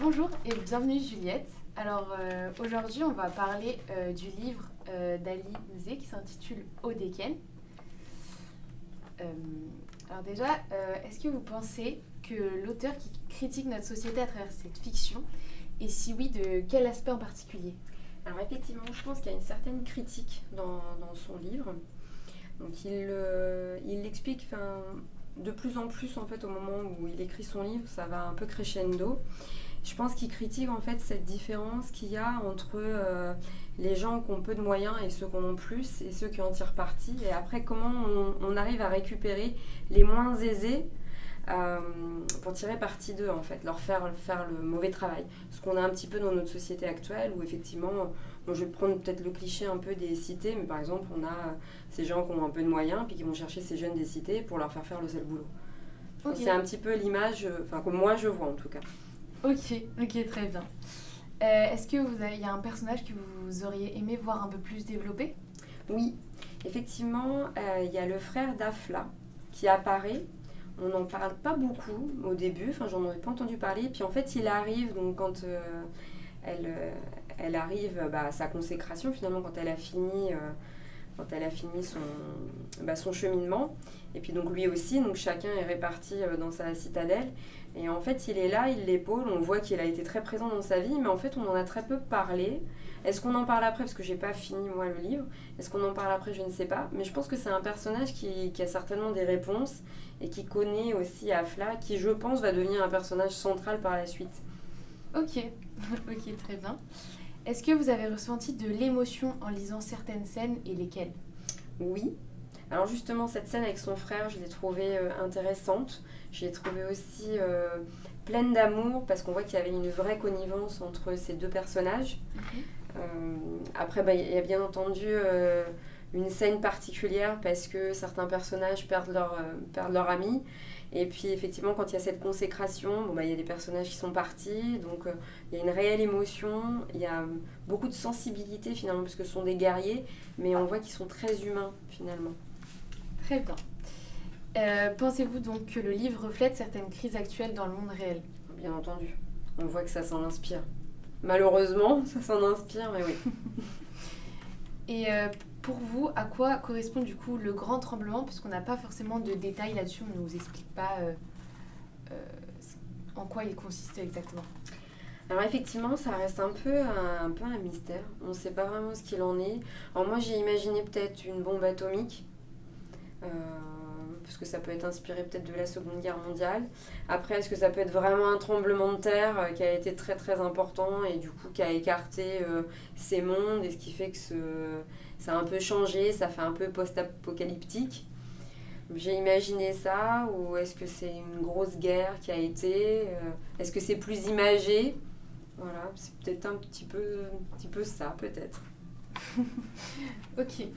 Bonjour et bienvenue Juliette. Alors aujourd'hui on va parler du livre d'Ali Mzee qui s'intitule Odéken. Euh, alors déjà, est-ce que vous pensez que l'auteur qui critique notre société à travers cette fiction, et si oui, de quel aspect en particulier? Alors effectivement, je pense qu'il y a une certaine critique dans son livre. Donc il l'explique de plus en plus en fait au moment où il écrit son livre, ça va un peu crescendo. Je pense qu'il critique en fait cette différence qu'il y a entre les gens qui ont peu de moyens et ceux qui en ont plus et ceux qui en tirent parti. Et après comment on arrive à récupérer les moins aisés euh, pour tirer parti d'eux en fait, leur faire le mauvais travail. Ce qu'on a un petit peu dans notre société actuelle où effectivement, bon, je vais prendre peut-être le cliché un peu des cités, mais par exemple on a ces gens qui ont un peu de moyens puis qui vont chercher ces jeunes des cités pour leur faire faire le sale boulot. Ok, C'est un petit peu l'image, que moi je vois en tout cas. ok, très bien. Est-ce que il y a un personnage que vous auriez aimé voir un peu plus développé? Oui, effectivement, il y a le frère d'Afla qui apparaît. On n'en parle pas beaucoup au début, enfin j'en avais pas entendu parler. Puis en fait, il arrive, donc quand elle, elle arrive à sa consécration, finalement, quand elle a fini son cheminement. Et puis donc lui aussi, donc chacun est réparti dans sa citadelle. Et en fait, il est là, il l'épaule, on voit qu'il a été très présent dans sa vie, mais en fait, on en a très peu parlé. Est-ce qu'on en parle après? Parce que j'ai pas fini moi le livre. Est-ce qu'on en parle après? Je ne sais pas. Mais je pense que c'est un personnage qui a certainement des réponses et qui connaît aussi Afla, qui je pense va devenir un personnage central par la suite. Ok, ok, très bien. Est-ce que vous avez ressenti de l'émotion en lisant certaines scènes et lesquelles? Oui. Alors justement, cette scène avec son frère, je l'ai trouvée intéressante. Je l'ai trouvée aussi pleine d'amour parce qu'on voit qu'il y avait une vraie connivence entre ces deux personnages. Mhm. Après, il y a bien entendu une scène particulière parce que certains personnages perdent leur ami. Et puis effectivement, quand il y a cette consécration, il y a des personnages qui sont partis, donc il y a une réelle émotion, il y a beaucoup de sensibilité finalement, parce que ce sont des guerriers, mais on voit qu'ils sont très humains finalement. Très bien. Pensez-vous donc que le livre reflète certaines crises actuelles dans le monde réel? Bien entendu. On voit que ça s'en inspire. Malheureusement, ça s'en inspire, mais oui. Et pour vous, à quoi correspond du coup le grand tremblement? Parce qu'on n'a pas forcément de détails là-dessus, on ne nous explique pas euh, en quoi il consiste exactement. Alors effectivement, ça reste un peu un mystère. On ne sait pas vraiment ce qu'il en est. Alors moi, j'ai imaginé peut-être une bombe atomique, euh, parce que ça peut être inspiré peut-être de la Seconde Guerre mondiale. Après, est-ce que ça peut être vraiment un tremblement de terre qui a été très très important et du coup qui a écarté ces mondes et ce qui fait que ça a un peu changé, ça fait un peu post-apocalyptique. J'ai imaginé ça, ou est-ce que c'est une grosse guerre qui a été est-ce que c'est plus imagé? Voilà, c'est peut-être un petit peu ça, peut-être. Ok.